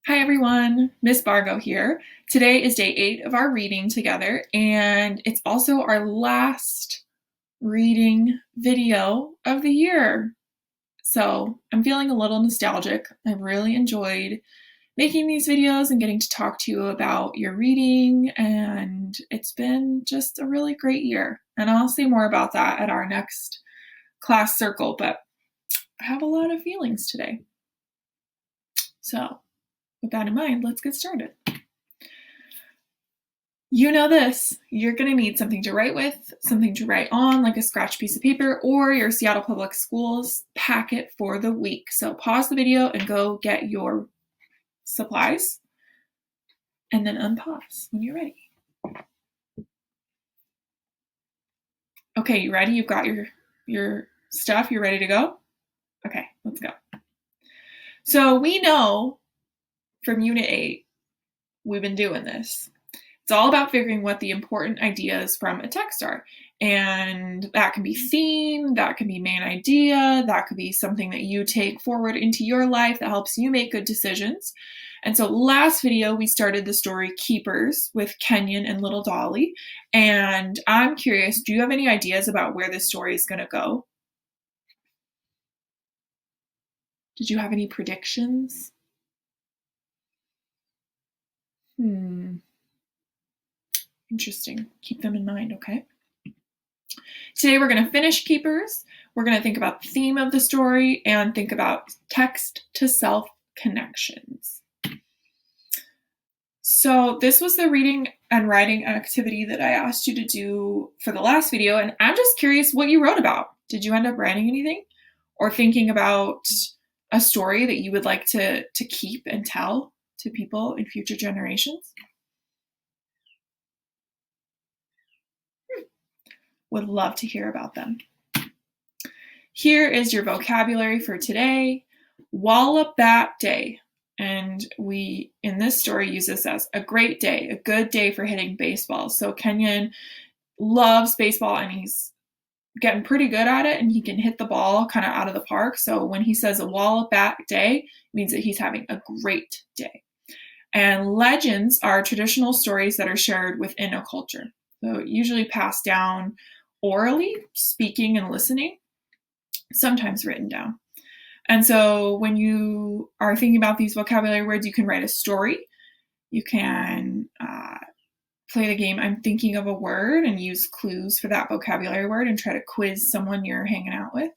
Hi everyone, Miss Bargo here. Today is day 8 of our reading together, and it's also our last reading video of the year. So I'm feeling a little nostalgic. I've really enjoyed making these videos and getting to talk to you about your reading, and it's been just a really great year. And I'll say more about that at our next class circle, but I have a lot of feelings today. So with that in mind, let's get started. You know this, you're going to need something to write with, something to write on, like a scratch piece of paper, or your Seattle Public Schools packet for the week. So pause the video and go get your supplies, and then unpause when you're ready. Okay, you ready? You've got your stuff, you're ready to go? Okay, let's go. So we know from Unit 8, we've been doing this. It's all about figuring what the important ideas from a text are. And that can be theme, that can be main idea, that could be something that you take forward into your life that helps you make good decisions. And so last video, we started the story Keepers with Kenyon and Little Dolly. And I'm curious, do you have any ideas about where this story is going to go? Did you have any predictions? Interesting. Keep them in mind, okay? Today we're going to finish Keepers. We're going to think about the theme of the story and think about text to self connections. So this was the reading and writing activity that I asked you to do for the last video, and I'm just curious what you wrote about. Did you end up writing anything or thinking about a story that you would like to keep and tell to people in future generations? Would love to hear about them. Here is your vocabulary for today. Wallop that day. And we, in this story, use this as a great day, a good day for hitting baseball. So Kenyon loves baseball and he's getting pretty good at it and he can hit the ball kind of out of the park. So when he says a wallop that day, it means that he's having a great day. And legends are traditional stories that are shared within a culture. So usually passed down orally, speaking and listening, sometimes written down. And so when you are thinking about these vocabulary words, you can write a story. You can play the game I'm thinking of a word and use clues for that vocabulary word and try to quiz someone you're hanging out with.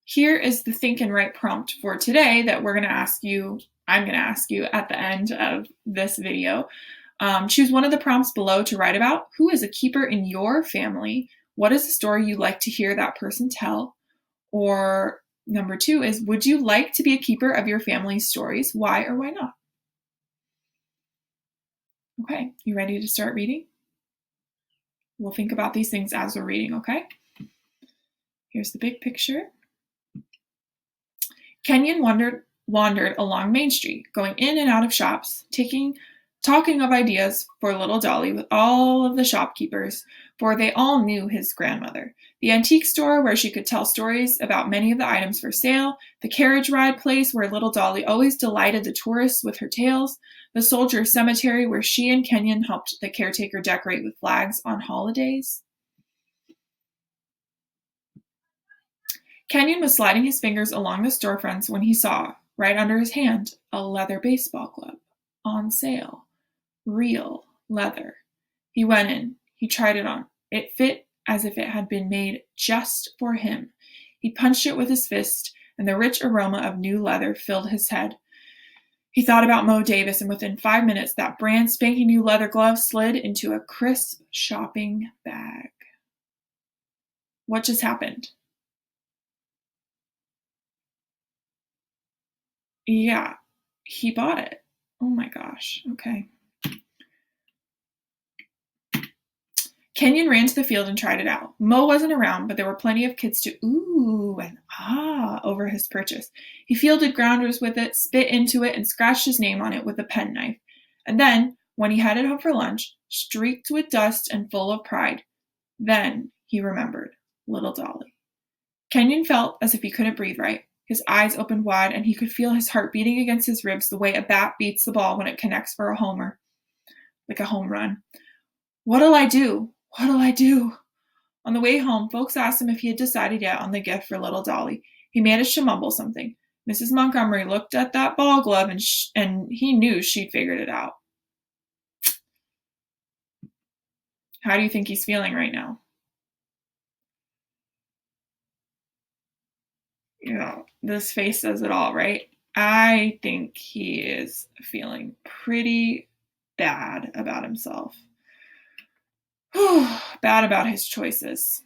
Here is the think and write prompt for today that I'm going to ask you at the end of this video. Choose one of the prompts below to write about. Who is a keeper in your family? What is the story you'd like to hear that person tell? Or number 2 is, would you like to be a keeper of your family's stories? Why or why not? Okay, you ready to start reading? We'll think about these things as we're reading, okay? Here's the big picture. Kenyon wandered along Main Street, going in and out of shops, talking of ideas for Little Dolly with all of the shopkeepers, for they all knew his grandmother. The antique store where she could tell stories about many of the items for sale, the carriage ride place where Little Dolly always delighted the tourists with her tales, the soldiers' cemetery where she and Kenyon helped the caretaker decorate with flags on holidays. Kenyon was sliding his fingers along the storefronts when he saw, right under his hand, a leather baseball glove. On sale. Real leather. He went in. He tried it on. It fit as if it had been made just for him. He punched it with his fist, and the rich aroma of new leather filled his head. He thought about Mo Davis, and within 5 minutes, that brand spanking new leather glove slid into a crisp shopping bag. What just happened? Yeah, he bought it. Oh my gosh. Okay. Kenyon ran to the field and tried it out. Mo wasn't around, but there were plenty of kids to ooh and ah over his purchase. He fielded grounders with it, spit into it, and scratched his name on it with a penknife. And then, when he headed home for lunch, streaked with dust and full of pride, then he remembered Little Dolly. Kenyon felt as if he couldn't breathe right. His eyes opened wide, and he could feel his heart beating against his ribs the way a bat beats the ball when it connects for a homer, like a home run. What'll I do? What'll I do? On the way home, folks asked him if he had decided yet on the gift for little Dolly. He managed to mumble something. Mrs. Montgomery looked at that ball glove, and he knew she'd figured it out. How do you think he's feeling right now? This face says it all, right? I think he is feeling pretty bad about himself. Bad about his choices.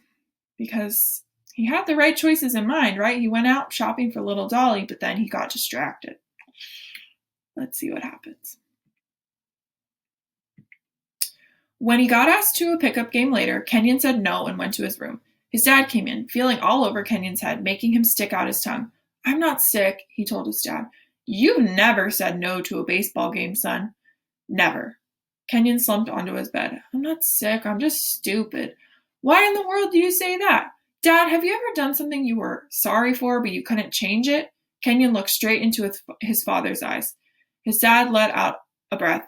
Because he had the right choices in mind, right? He went out shopping for little Dolly, but then he got distracted. Let's see what happens. When he got asked to a pickup game later, Kenyon said no and went to his room. His dad came in, feeling all over Kenyon's head, making him stick out his tongue. I'm not sick, he told his dad. You never said no to a baseball game, son. Never. Kenyon slumped onto his bed. I'm not sick, I'm just stupid. Why in the world do you say that? Dad, have you ever done something you were sorry for but you couldn't change it? Kenyon looked straight into his father's eyes. His dad let out a breath.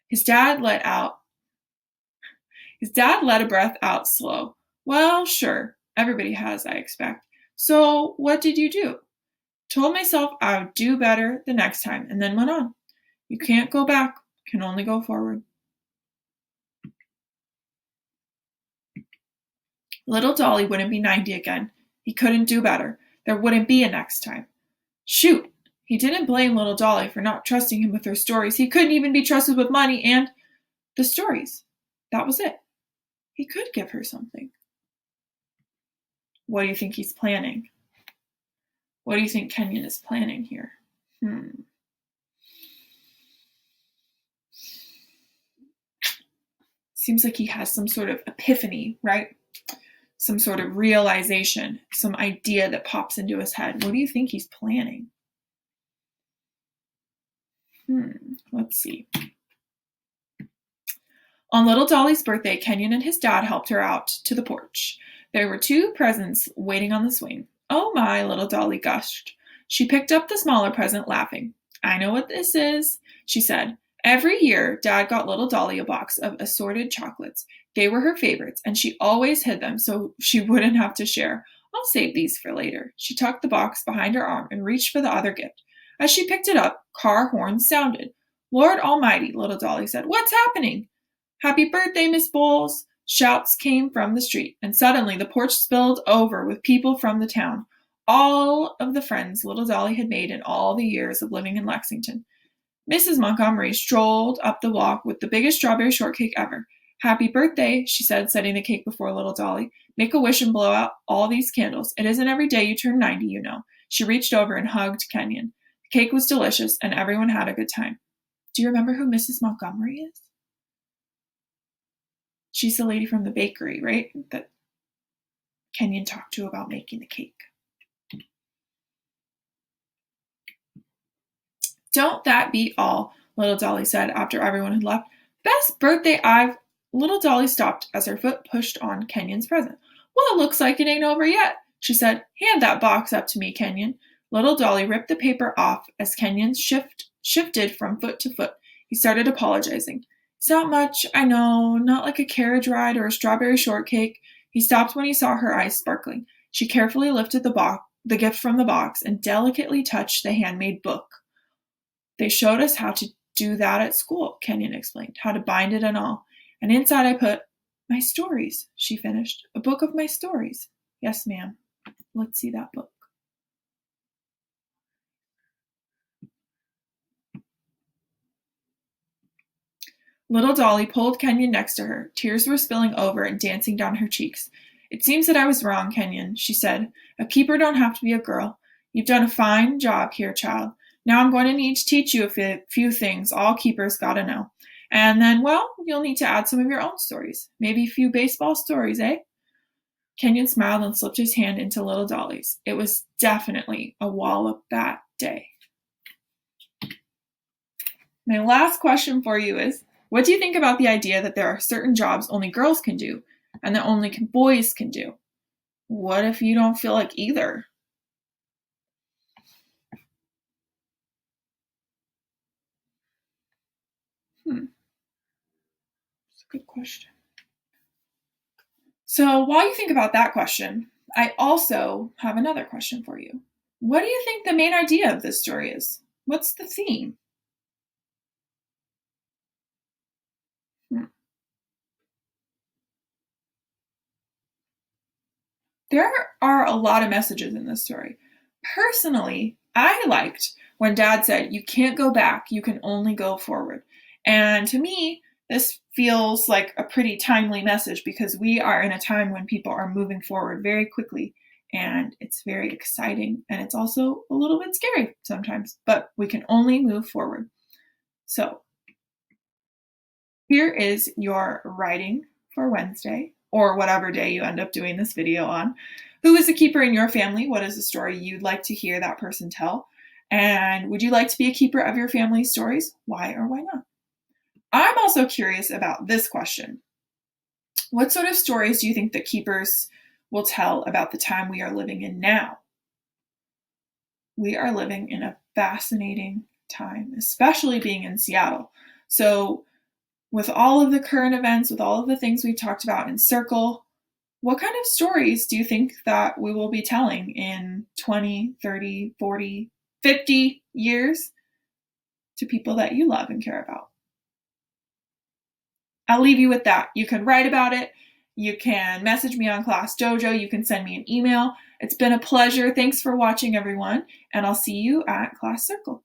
His dad let a breath out slow. Well, sure. Everybody has, I expect. So, what did you do? Told myself I would do better the next time, and then went on. You can't go back, can only go forward. Little Dolly wouldn't be 90 again. He couldn't do better. There wouldn't be a next time. Shoot! He didn't blame little Dolly for not trusting him with her stories. He couldn't even be trusted with money and the stories. That was it. He could give her something. What do you think he's planning? What do you think Kenyon is planning here? Seems like he has some sort of epiphany, right? Some sort of realization, some idea that pops into his head. What do you think he's planning? Let's see. On little Dolly's birthday, Kenyon and his dad helped her out to the porch. There were 2 presents waiting on the swing. Oh my, little Dolly gushed. She picked up the smaller present, laughing. I know what this is, she said. Every year, Dad got little Dolly a box of assorted chocolates. They were her favorites, and she always hid them so she wouldn't have to share. I'll save these for later. She tucked the box behind her arm and reached for the other gift. As she picked it up, car horns sounded. Lord Almighty, little Dolly said. What's happening? Happy birthday, Miss Bowles! Shouts came from the street, and suddenly the porch spilled over with people from the town. All of the friends little Dolly had made in all the years of living in Lexington. Mrs. Montgomery strolled up the walk with the biggest strawberry shortcake ever. Happy birthday, she said, setting the cake before little Dolly. Make a wish and blow out all these candles. It isn't every day you turn 90, you know. She reached over and hugged Kenyon. The cake was delicious, and everyone had a good time. Do you remember who Mrs. Montgomery is? She's the lady from the bakery, right? That Kenyon talked to about making the cake. Don't that beat all, little Dolly said after everyone had left. Best birthday I've... Little Dolly stopped as her foot pushed on Kenyon's present. Well, it looks like it ain't over yet, she said. Hand that box up to me, Kenyon. Little Dolly ripped the paper off as Kenyon shifted from foot to foot. He started apologizing. It's not much, I know, not like a carriage ride or a strawberry shortcake. He stopped when he saw her eyes sparkling. She carefully lifted the gift from the box and delicately touched the handmade book. They showed us how to do that at school, Kenyon explained, how to bind it and all. And inside I put, my stories, she finished. A book of my stories. Yes, ma'am. Let's see that book. Little Dolly pulled Kenyon next to her. Tears were spilling over and dancing down her cheeks. It seems that I was wrong, Kenyon, she said. A keeper don't have to be a girl. You've done a fine job here, child. Now I'm going to need to teach you a few things all keepers gotta know. And then, well, you'll need to add some of your own stories. Maybe a few baseball stories, eh? Kenyon smiled and slipped his hand into little Dolly's. It was definitely a wallop bat day. My last question for you is, what do you think about the idea that there are certain jobs only girls can do and that only boys can do? What if you don't feel like either? That's a good question. So while you think about that question, I also have another question for you. What do you think the main idea of this story is? What's the theme? Hmm. There are a lot of messages in this story. Personally, I liked when Dad said, "You can't go back, you can only go forward." And to me, this feels like a pretty timely message because we are in a time when people are moving forward very quickly, and it's very exciting, and it's also a little bit scary sometimes, but we can only move forward. So here is your writing for Wednesday, or whatever day you end up doing this video on. Who is a keeper in your family? What is a story you'd like to hear that person tell? And would you like to be a keeper of your family's stories? Why or why not? I'm also curious about this question. What sort of stories do you think that keepers will tell about the time we are living in now? We are living in a fascinating time, especially being in Seattle. So with all of the current events, with all of the things we've talked about in Circle, what kind of stories do you think that we will be telling in 20, 30, 40, 50 years to people that you love and care about? I'll leave you with that. You can write about it. You can message me on Class Dojo. You can send me an email. It's been a pleasure. Thanks for watching, everyone, and I'll see you at Class Circle.